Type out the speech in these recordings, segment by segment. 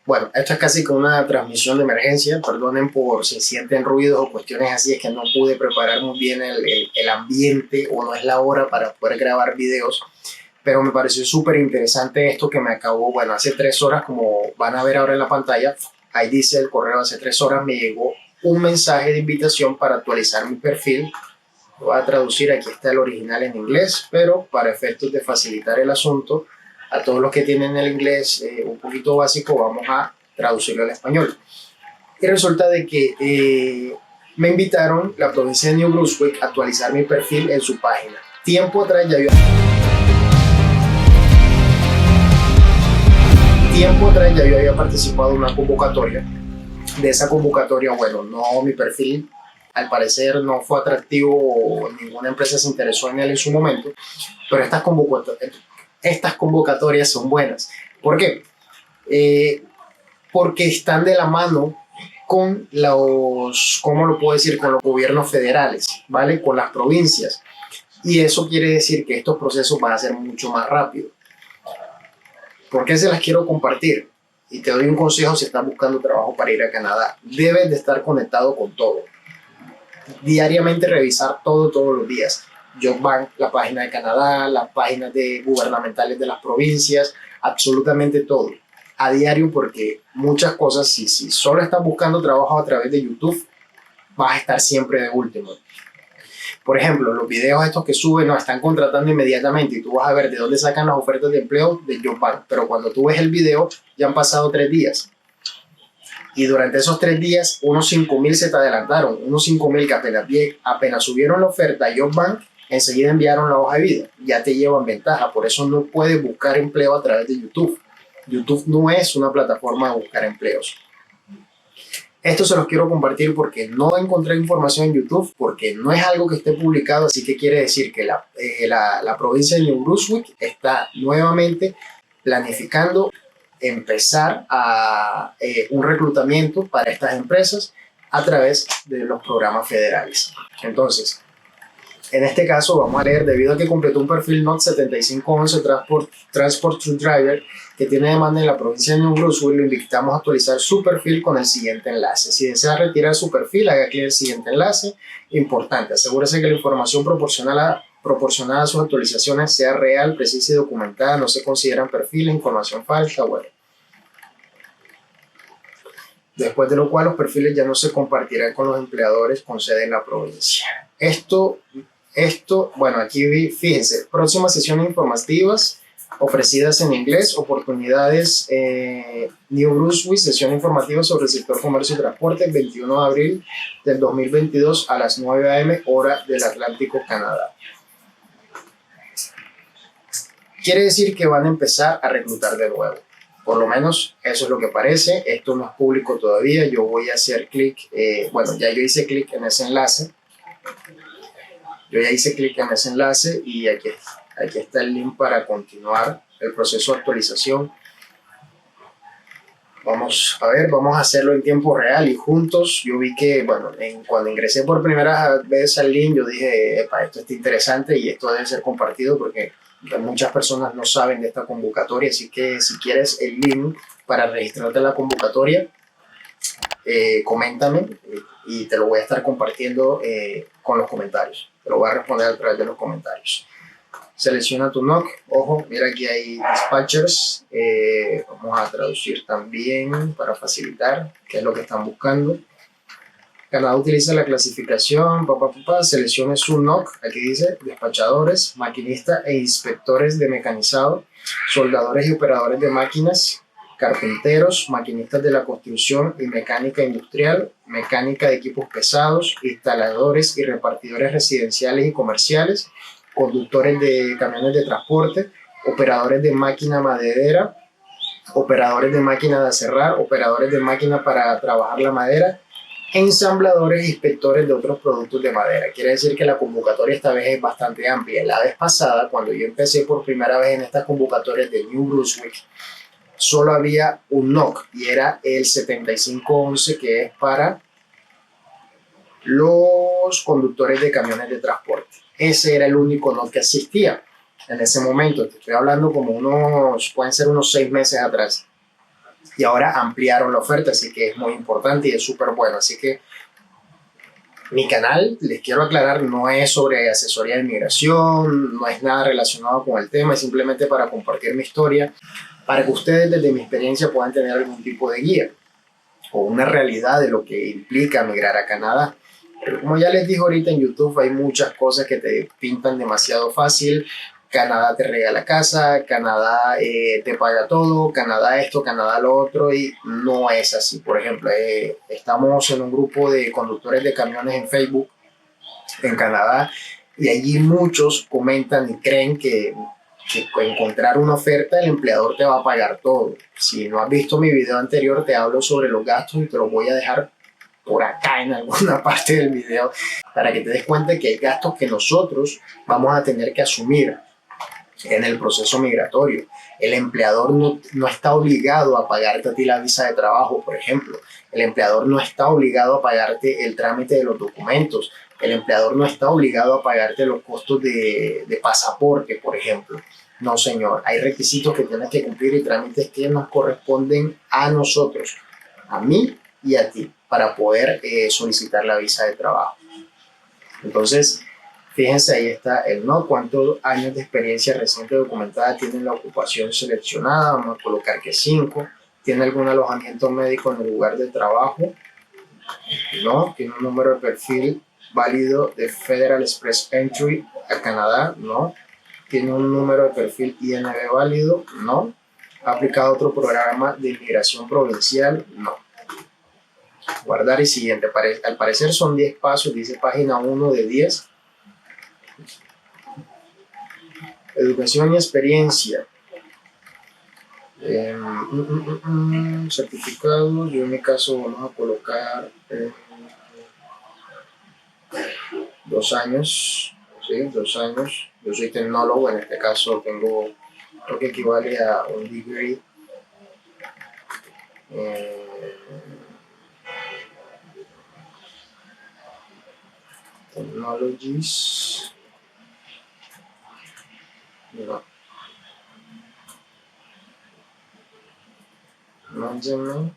Bueno, esto es casi como una transmisión de emergencia. Perdonen por si sienten ruidos o cuestiones así, es que no pude preparar muy bien el ambiente o no es la hora para poder grabar videos. Pero me pareció súper interesante esto que me acabó, bueno, hace 3 horas, como van a ver ahora en la pantalla, ahí dice el correo, hace 3 horas me llegó un mensaje de invitación para actualizar mi perfil. Lo voy a traducir, aquí está el original en inglés, pero para efectos de facilitar el asunto, a todos los que tienen el inglés un poquito básico, vamos a traducirlo al español. Y resulta de que me invitaron la provincia de New Brunswick a actualizar mi perfil en su página. Tiempo atrás ya yo había participado en una convocatoria. De esa convocatoria, bueno, no, mi perfil al parecer no fue atractivo, ninguna empresa se interesó en él en su momento, pero estas convocatorias son buenas. ¿Por qué? Porque están de la mano con los, ¿cómo lo puedo decir? Con los gobiernos federales, ¿vale? Con las provincias. Y eso quiere decir que estos procesos van a ser mucho más rápidos. ¿Por qué se las quiero compartir? Y te doy un consejo si estás buscando trabajo para ir a Canadá. Debes de estar conectado con todo. Diariamente revisar todo, todos los días. JobBank, la página de Canadá, las páginas gubernamentales de las provincias, absolutamente todo. A diario, porque muchas cosas, si solo estás buscando trabajo a través de YouTube, vas a estar siempre de último. Por ejemplo, los videos estos que suben nos están contratando inmediatamente y tú vas a ver de dónde sacan las ofertas de empleo de JobBank. Pero cuando tú ves el video, ya han pasado 3 días. Y durante esos 3 días, unos 5,000 se te adelantaron. Unos 5,000 que apenas subieron la oferta a JobBank, enseguida enviaron la hoja de vida. Ya te llevan ventaja. Por eso no puedes buscar empleo a través de YouTube. YouTube no es una plataforma de buscar empleos. Esto se los quiero compartir porque no encontré información en YouTube, porque no es algo que esté publicado, así que quiere decir que la provincia de New Brunswick está nuevamente planificando empezar un reclutamiento para estas empresas a través de los programas federales. Entonces, en este caso vamos a leer, debido a que completó un perfil NOT 7511 Transport to Driver que tiene demanda en la provincia de New Brunswick, lo invitamos a actualizar su perfil con el siguiente enlace. Si desea retirar su perfil, haga clic en el siguiente enlace. Importante, asegúrese que la información proporcionada a sus actualizaciones sea real, precisa y documentada, no se consideran perfiles, información falsa, bueno. Después de lo cual los perfiles ya no se compartirán con los empleadores con sede en la provincia. Esto, bueno, aquí fíjense, próximas sesiones informativas ofrecidas en inglés, oportunidades New Brunswick, sesión informativa sobre el sector comercio y transporte, 21 de abril del 2022 a las 9 a.m. hora del Atlántico, Canadá. Quiere decir que van a empezar a reclutar de nuevo. Por lo menos eso es lo que parece. Esto no es público todavía. Yo voy a hacer clic, ya yo hice clic en ese enlace. Y aquí está el link para continuar el proceso de actualización. Vamos a ver, vamos a hacerlo en tiempo real y juntos. Yo vi que, cuando ingresé por primera vez al link, yo dije, esto está interesante y esto debe ser compartido porque muchas personas no saben de esta convocatoria. Así que si quieres el link para registrarte en la convocatoria, coméntame y te lo voy a estar compartiendo con los comentarios. Te lo voy a responder a través de los comentarios. Selecciona tu NOC. Ojo, mira aquí hay dispatchers. Vamos a traducir también para facilitar qué es lo que están buscando. Canadá utiliza la clasificación. Seleccione su NOC. Aquí dice despachadores, maquinistas e inspectores de mecanizado, soldadores y operadores de máquinas, carpinteros, maquinistas de la construcción y mecánica industrial, mecánica de equipos pesados, instaladores y repartidores residenciales y comerciales, conductores de camiones de transporte, operadores de máquina maderera, operadores de máquina de aserrar, operadores de máquina para trabajar la madera, ensambladores e inspectores de otros productos de madera. Quiere decir que la convocatoria esta vez es bastante amplia. La vez pasada, cuando yo empecé por primera vez en estas convocatorias de New Brunswick, solo había un NOC y era el 7511, que es para los conductores de camiones de transporte. Ese era el único NOC que existía en ese momento. Te estoy hablando pueden ser unos 6 meses atrás. y ahora ampliaron la oferta, así que es muy importante y es súper bueno. Así que mi canal, les quiero aclarar, no es sobre asesoría de inmigración, no es nada relacionado con el tema, es simplemente para compartir mi historia, para que ustedes desde mi experiencia puedan tener algún tipo de guía o una realidad de lo que implica migrar a Canadá. Pero como ya les dije ahorita en YouTube, hay muchas cosas que te pintan demasiado fácil. Canadá te regala casa, Canadá te paga todo, Canadá esto, Canadá lo otro, y no es así. Por ejemplo, estamos en un grupo de conductores de camiones en Facebook en Canadá y allí muchos comentan y creen que encontrar una oferta el empleador te va a pagar todo. Si no has visto mi video anterior, te hablo sobre los gastos y te lo voy a dejar por acá en alguna parte del video para que te des cuenta que hay gastos que nosotros vamos a tener que asumir en el proceso migratorio. El empleador no está obligado a pagarte a ti la visa de trabajo, por ejemplo. El empleador no está obligado a pagarte el trámite de los documentos. El empleador no está obligado a pagarte los costos de pasaporte, por ejemplo. No, señor. Hay requisitos que tienes que cumplir y trámites que nos corresponden a nosotros, a mí y a ti, para poder solicitar la visa de trabajo. Entonces, fíjense, ahí está el no. ¿Cuántos años de experiencia reciente documentada tiene la ocupación seleccionada? Vamos a colocar que 5. ¿Tiene algún alojamiento médico en el lugar de trabajo? No. ¿Tiene un número de perfil válido de Federal Express Entry a Canadá? No. ¿Tiene un número de perfil INB válido? No. ¿Ha aplicado otro programa de inmigración provincial? No. Guardar y siguiente. Al parecer son 10 pasos, dice página 1 de 10. Educación y experiencia. Certificados. Yo en mi caso vamos a colocar 2 años. ¿Sí? 2 años. Yo soy tecnólogo, en este caso tengo lo que equivale a un degree. Technologies. No. Management.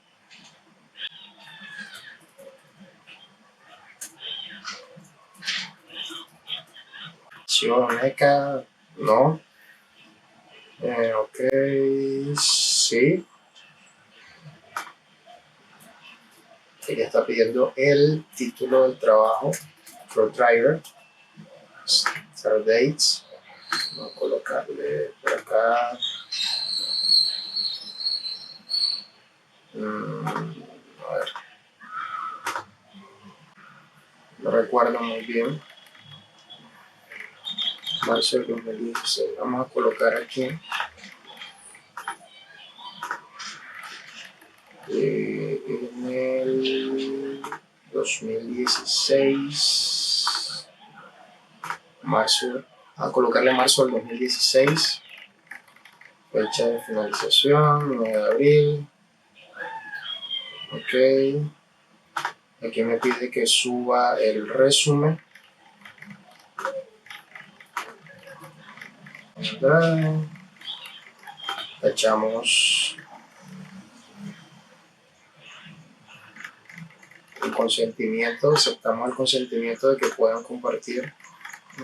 Meca. No. Ok. Sí. Ella está pidiendo el título del trabajo. For driver. Start dates. Vamos a colocarle por acá. A ver. No recuerdo muy bien. Marzo del 2016. Vamos a colocar aquí. En el 2016. Marzo. A colocarle marzo del 2016. Fecha de finalización, 9 de abril. Ok. Aquí me pide que suba el resumen. Echamos el consentimiento, aceptamos el consentimiento de que puedan compartir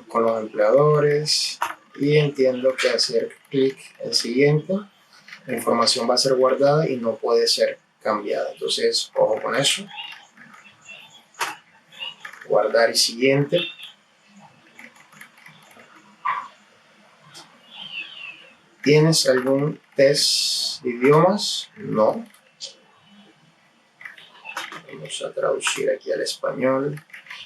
con los empleadores y entiendo que hacer clic en siguiente, la información va a ser guardada y no puede ser cambiada. Entonces, ojo con eso. Guardar y siguiente. ¿Tienes algún test de idiomas? No. Vamos a traducir aquí al español.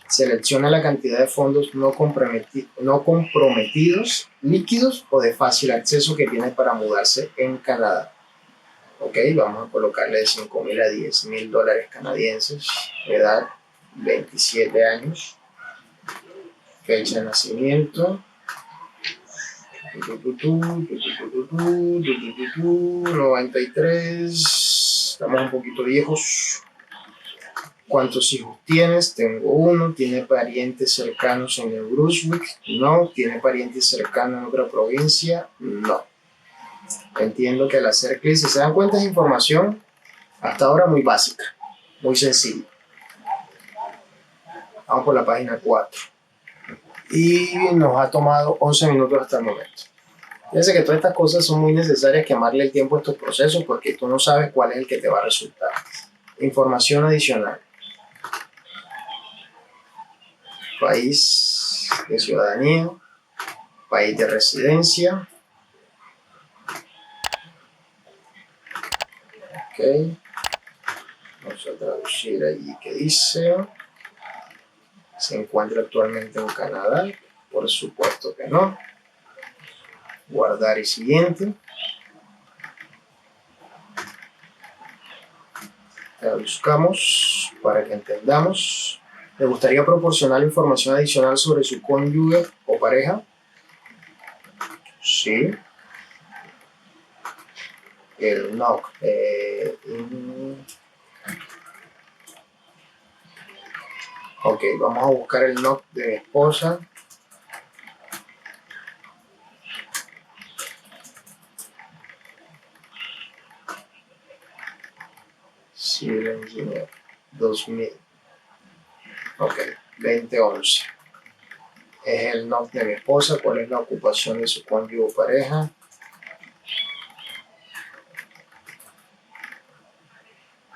Selecciona la cantidad de fondos no comprometidos, líquidos o de fácil acceso que tiene para mudarse en Canadá. Ok, vamos a colocarle de $5,000 a $10,000 canadienses. Edad 27 años. Fecha de nacimiento 93. Estamos un poquito viejos. ¿Cuántos hijos tienes? Tengo uno. ¿Tiene parientes cercanos en el Brunswick? No. ¿Tiene parientes cercanos en otra provincia? No. Entiendo que al hacer clic, si se dan cuenta, es información hasta ahora muy básica, muy sencilla. Vamos por la página 4. Y nos ha tomado 11 minutos hasta el momento. Fíjense que todas estas cosas son muy necesarias, quemarle el tiempo a estos procesos porque tú no sabes cuál es el que te va a resultar. Información adicional. País de ciudadanía, país de residencia. Ok. Vamos a traducir allí que dice. ¿Se encuentra actualmente en Canadá? Por supuesto que no. Guardar y siguiente. La buscamos para que entendamos. ¿Le gustaría proporcionar información adicional sobre su cónyuge o pareja? Sí. El NOC. Ok, vamos a buscar el NOC de mi esposa. Civil Engineer 2000. Ok, 2011. Es el NOC de mi esposa. ¿Cuál es la ocupación de su cónyuge o pareja?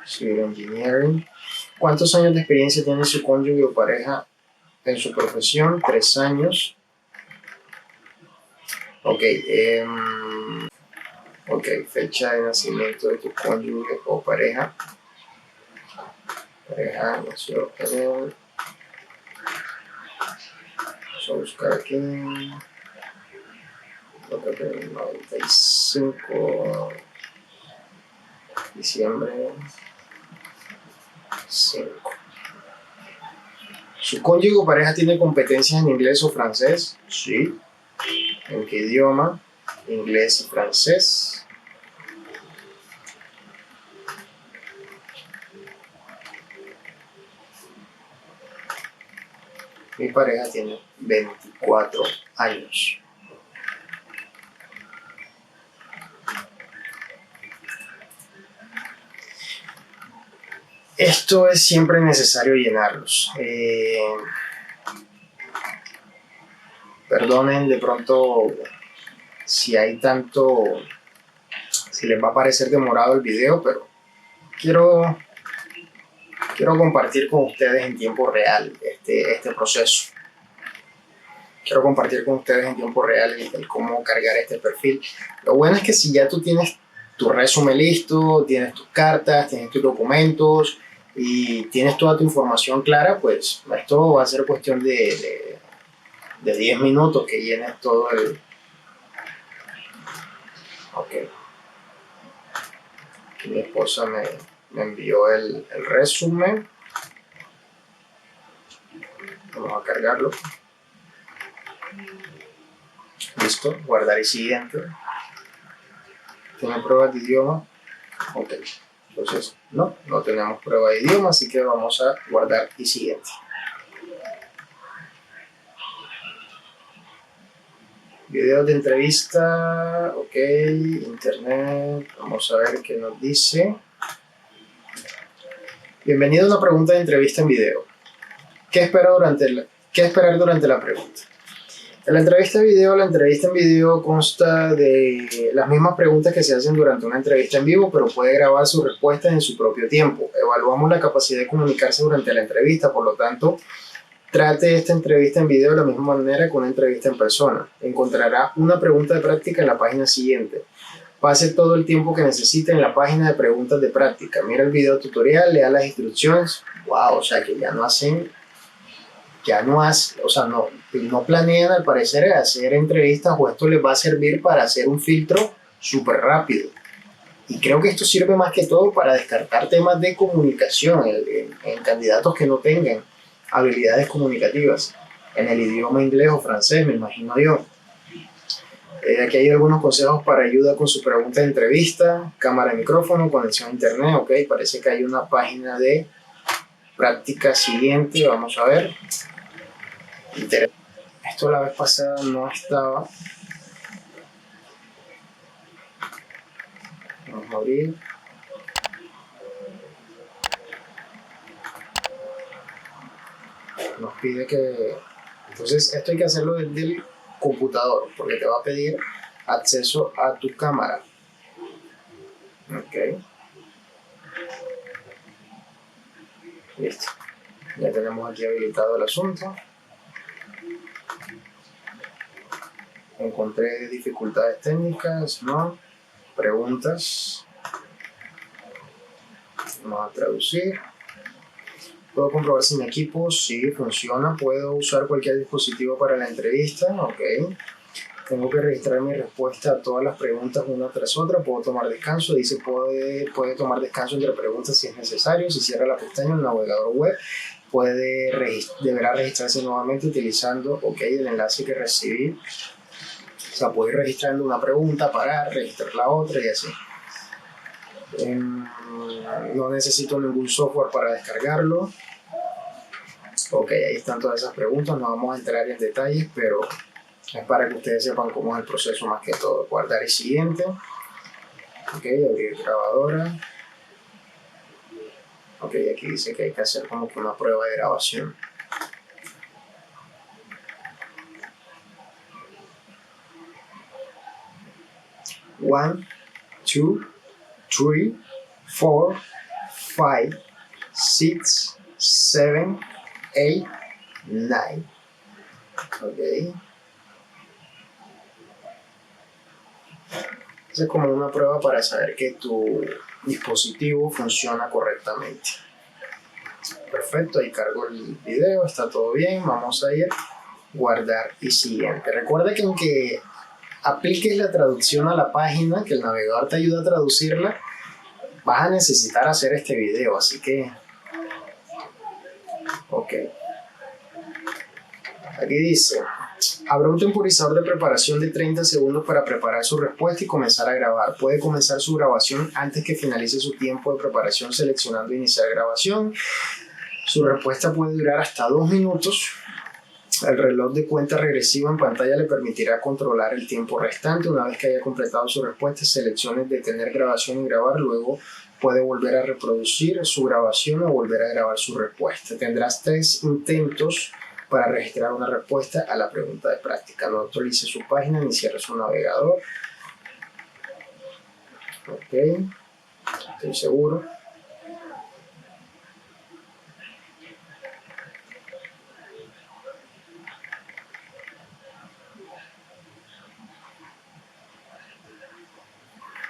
Civil Engineering. ¿Cuántos años de experiencia tiene su cónyuge o pareja en su profesión? 3 años. Ok, ok, fecha de nacimiento de tu cónyuge o pareja. Pareja nació en... Vamos a buscar aquí. 95 diciembre 5. ¿Su cónyuge o pareja tiene competencias en inglés o francés? Sí. ¿En qué idioma? Inglés y francés. Mi pareja tiene 24 años. Esto es siempre necesario llenarlos. Perdonen de pronto si hay tanto, si les va a parecer demorado el video, pero quiero compartir con ustedes en tiempo real este proceso. Quiero compartir con ustedes en tiempo real el cómo cargar este perfil. Lo bueno es que si ya tú tienes tu resumen listo, tienes tus cartas, tienes tus documentos y tienes toda tu información clara, pues esto va a ser cuestión de 10 minutos que llenes todo el... Ok. Aquí mi esposa me envió el resumen. Vamos a cargarlo. Listo, guardar y siguiente. ¿Tiene pruebas de idioma? Ok, entonces no tenemos prueba de idioma, así que vamos a guardar y siguiente. Videos de entrevista, ok, internet, vamos a ver qué nos dice. Bienvenido a una pregunta de entrevista en video. ¿Qué esperar durante la pregunta? La entrevista en video consta de las mismas preguntas que se hacen durante una entrevista en vivo, pero puede grabar sus respuestas en su propio tiempo. Evaluamos la capacidad de comunicarse durante la entrevista, por lo tanto, trate esta entrevista en video de la misma manera que una entrevista en persona. Encontrará una pregunta de práctica en la página siguiente. Pase todo el tiempo que necesite en la página de preguntas de práctica. Mira el video tutorial, lea las instrucciones. Wow, o sea que no planean al parecer hacer entrevistas o esto les va a servir para hacer un filtro súper rápido. Y creo que esto sirve más que todo para descartar temas de comunicación en candidatos que no tengan habilidades comunicativas en el idioma inglés o francés, me imagino yo. Aquí hay algunos consejos para ayuda con su pregunta de entrevista, cámara y micrófono, conexión a internet, ok, parece que hay una página de práctica siguiente, vamos a ver. Esto la vez pasada no estaba. Vamos a abrir. Nos pide que... Entonces esto hay que hacerlo desde el computador, porque te va a pedir acceso a tu cámara. Ok. Listo. Ya tenemos aquí habilitado el asunto. Encontré dificultades técnicas, ¿no? Preguntas. Vamos a traducir. ¿Puedo comprobar si mi equipo sí funciona? ¿Puedo usar cualquier dispositivo para la entrevista? Ok. Tengo que registrar mi respuesta a todas las preguntas una tras otra. ¿Puedo tomar descanso? Dice puede tomar descanso entre preguntas si es necesario. Si cierra la pestaña en el navegador web, deberá registrarse nuevamente utilizando el enlace que recibí. O sea, puedo ir registrando una pregunta, parar, registrar la otra y así. No necesito ningún software para descargarlo. Ok, ahí están todas esas preguntas. No vamos a entrar en detalles, pero es para que ustedes sepan cómo es el proceso más que todo. Guardar el siguiente. Ok, abrir grabadora. Ok, aquí dice que hay que hacer como que una prueba de grabación. One, two, three, 4, 5, 6, 7, 8, 9. Ok. Es como una prueba para saber que tu dispositivo funciona correctamente. Perfecto, ahí cargo el video, está todo bien. Vamos a ir, guardar y siguiente. Recuerda que aunque apliques la traducción a la página, que el navegador te ayuda a traducirla, vas a necesitar hacer este video, así que ok. Aquí dice: habrá un temporizador de preparación de 30 segundos para preparar su respuesta y comenzar a grabar. Puede comenzar su grabación antes que finalice su tiempo de preparación seleccionando iniciar grabación. Su respuesta puede durar hasta 2 minutos. El reloj de cuenta regresiva en pantalla le permitirá controlar el tiempo restante. Una vez que haya completado su respuesta, seleccione detener grabación y grabar. Luego puede volver a reproducir su grabación o volver a grabar su respuesta. Tendrás 3 intentos para registrar una respuesta a la pregunta de práctica. No actualice su página ni cierre su navegador. Ok, estoy seguro.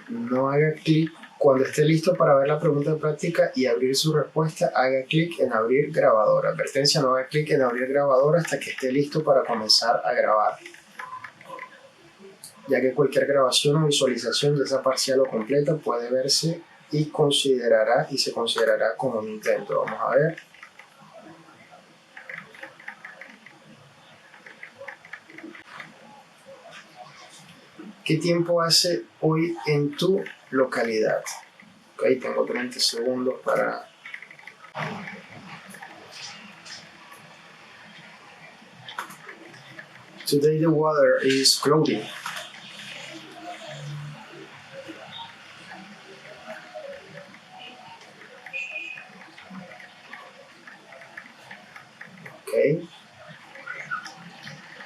No haga clic. Cuando esté listo para ver la pregunta de práctica y abrir su respuesta, haga clic en abrir grabadora. Advertencia: no haga clic en abrir grabadora hasta que esté listo para comenzar a grabar, ya que cualquier grabación o visualización, ya sea parcial o completa, puede verse y se considerará como un intento. Vamos a ver. ¿Qué tiempo hace hoy en tu localidad? Ok, tengo 30 segundos para... Today the weather is cloudy. Ok.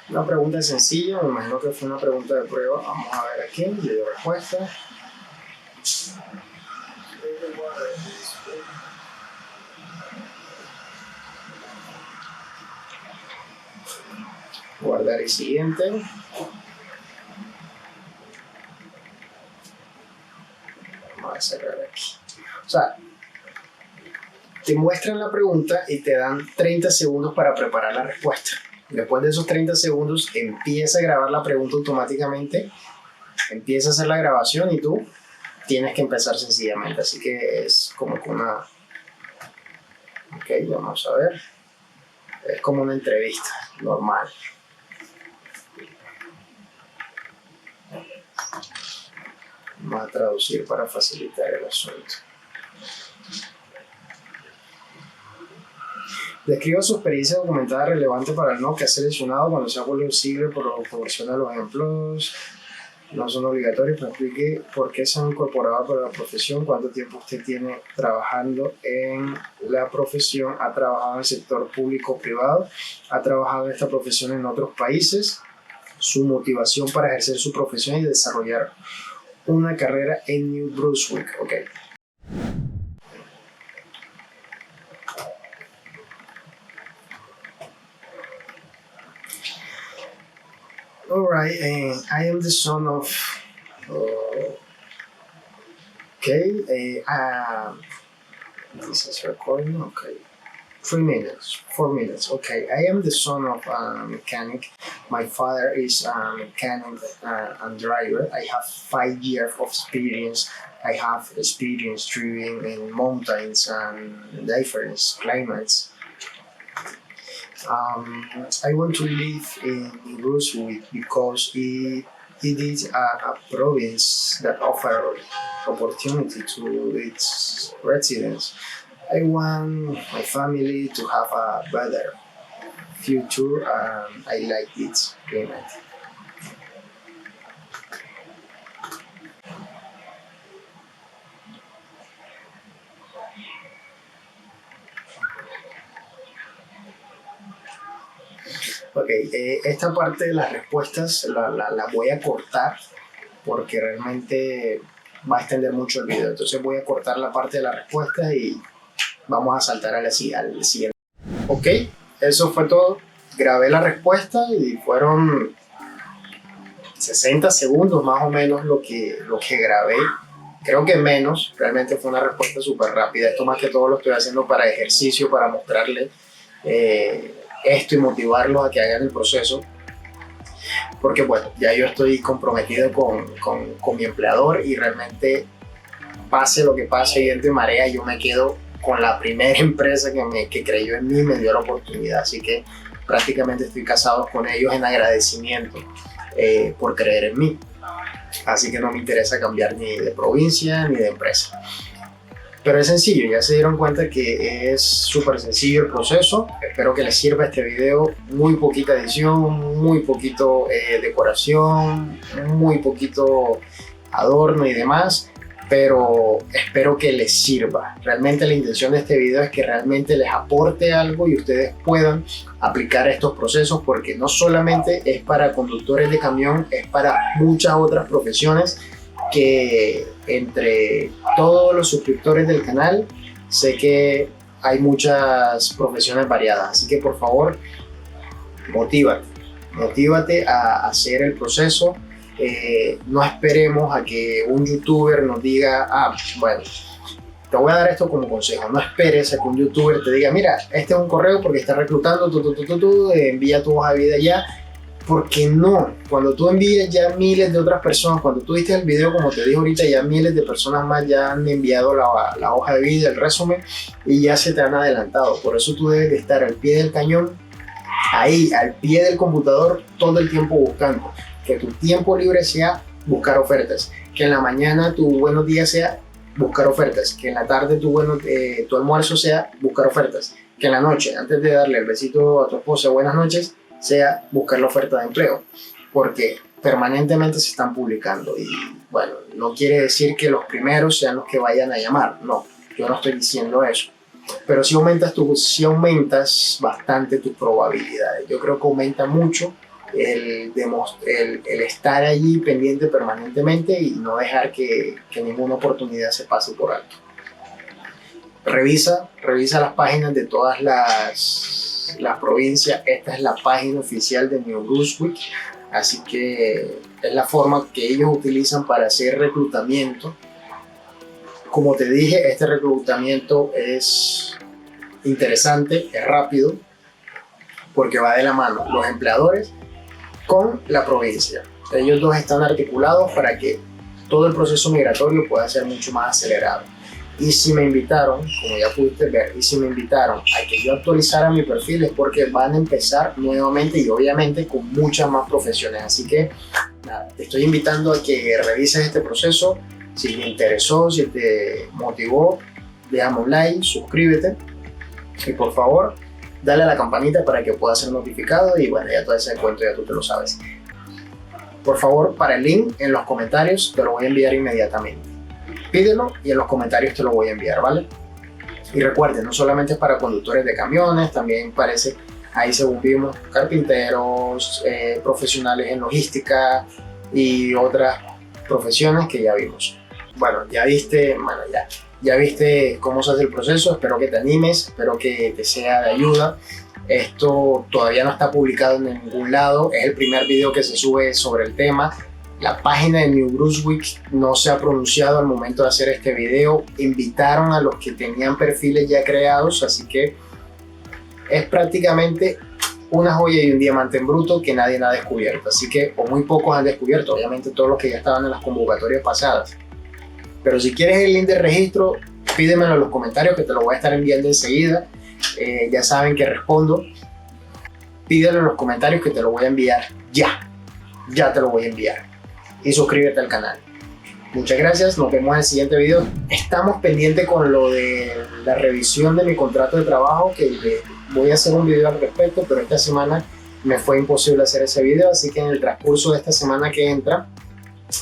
Una pregunta sencilla, me imagino que fue una pregunta de prueba. Vamos a ver aquí, le doy respuesta. Guardar el siguiente. Vamos a cerrar aquí. O sea, te muestran la pregunta y te dan 30 segundos para preparar la respuesta. Después de esos 30 segundos empieza a grabar la pregunta automáticamente, empieza a hacer la grabación y tú tienes que empezar sencillamente. Así que es como que una... Ok, vamos a ver. Es como una entrevista normal. Vamos a traducir para facilitar el asunto. Describa su experiencia documentada relevante para el no que ha seleccionado cuando se ha posible proporciona los ejemplos. no son obligatorios, pero explique por qué se han incorporado para la profesión, cuánto tiempo usted tiene trabajando en la profesión, ha trabajado en el sector público o privado, ha trabajado en esta profesión en otros países, su motivación para ejercer su profesión y desarrollar una carrera en New Brunswick. Ok. Alright, I am the son of. Okay, this is recording. Okay, 3 minutes, 4 minutes. Okay, I am the son of a mechanic. My father is a mechanic and driver. I have 5 years of experience. I have experience driving in mountains and different climates. I want to live in Brunswick because it is a province that offers opportunity to its residents. I want my family to have a better future and I like its climate. Ok, esta parte de las respuestas la voy a cortar porque realmente va a extender mucho el video. Entonces voy a cortar la parte de la respuesta y vamos a saltar al siguiente. Ok, eso fue todo. Grabé la respuesta y fueron 60 segundos más o menos lo que grabé. Creo que menos, realmente fue una respuesta súper rápida. Esto más que todo lo estoy haciendo para ejercicio, para mostrarle esto y motivarlos a que hagan el proceso, porque bueno, ya yo estoy comprometido con mi empleador y realmente pase lo que pase, viento y marea, yo me quedo con la primera empresa que creyó en mí y me dio la oportunidad, así que prácticamente estoy casado con ellos en agradecimiento por creer en mí, así que no me interesa cambiar ni de provincia ni de empresa. Pero es sencillo, ya se dieron cuenta que es súper sencillo el proceso. Espero que les sirva este video. Muy poquita edición, muy poquito decoración, muy poquito adorno y demás. Pero espero que les sirva. Realmente la intención de este video es que realmente les aporte algo y ustedes puedan aplicar estos procesos, porque no solamente es para conductores de camión, es para muchas otras profesiones que entre todos los suscriptores del canal sé que hay muchas profesiones variadas, así que por favor motívate a hacer el proceso. No esperemos a que un youtuber nos diga, bueno, te voy a dar esto como consejo, no esperes a que un youtuber te diga, mira, este es un correo porque está reclutando, envía tu hoja de vida ya. Porque no, cuando tú envíes ya miles de otras personas, cuando tú viste el video, como te dije ahorita, ya miles de personas más ya han enviado la hoja de vida, el resumen, y ya se te han adelantado. Por eso tú debes de estar al pie del cañón, ahí, al pie del computador, todo el tiempo buscando. Que tu tiempo libre sea buscar ofertas, que en la mañana tu buenos días sea buscar ofertas, que en la tarde tu almuerzo sea buscar ofertas, que en la noche, antes de darle el besito a tu esposa, buenas noches, sea buscar la oferta de empleo, porque permanentemente se están publicando y bueno, no quiere decir que los primeros sean los que vayan a llamar, no, yo no estoy diciendo eso, pero si aumentas bastante tus probabilidades. Yo creo que aumenta mucho el estar allí pendiente permanentemente y no dejar que ninguna oportunidad se pase por alto. Revisa las páginas de todas las provincias. Esta es la página oficial de New Brunswick, así que es la forma que ellos utilizan para hacer reclutamiento. Como te dije, este reclutamiento es interesante, es rápido, porque va de la mano los empleadores con la provincia. Ellos dos están articulados para que todo el proceso migratorio pueda ser mucho más acelerado. Y si me invitaron, como ya pudiste ver, a que yo actualizara mi perfil, es porque van a empezar nuevamente y obviamente con muchas más profesiones. Así que nada, te estoy invitando a que revises este proceso. Si te interesó, si te motivó, déjame un like, suscríbete y por favor dale a la campanita para que puedas ser notificado. Y bueno, ya todo ese cuento ya tú te lo sabes. Por favor, para el link en los comentarios te lo voy a enviar inmediatamente. Pídelo y en los comentarios te lo voy a enviar, ¿vale? Y recuerden, no solamente es para conductores de camiones, también parece, ahí según vimos, carpinteros, profesionales en logística y otras profesiones que ya vimos. Bueno, ya viste cómo se hace el proceso, espero que te animes, espero que te sea de ayuda. Esto todavía no está publicado en ningún lado, es el primer video que se sube sobre el tema. La página de New Brunswick no se ha pronunciado al momento de hacer este video. Invitaron a los que tenían perfiles ya creados, así que es prácticamente una joya y un diamante en bruto que nadie ha descubierto. Así que, o muy pocos han descubierto, obviamente todos los que ya estaban en las convocatorias pasadas. Pero si quieres el link de registro, pídemelo en los comentarios que te lo voy a estar enviando enseguida. Ya saben que respondo. Pídelo en los comentarios que te lo voy a enviar ya te lo voy a enviar. Y suscríbete al canal. Muchas gracias, nos vemos en el siguiente video. Estamos pendientes con lo de la revisión de mi contrato de trabajo, que voy a hacer un video al respecto, pero esta semana me fue imposible hacer ese video, así que en el transcurso de esta semana que entra,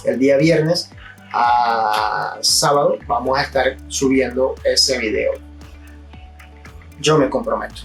el día viernes a sábado, vamos a estar subiendo ese video. Yo me comprometo.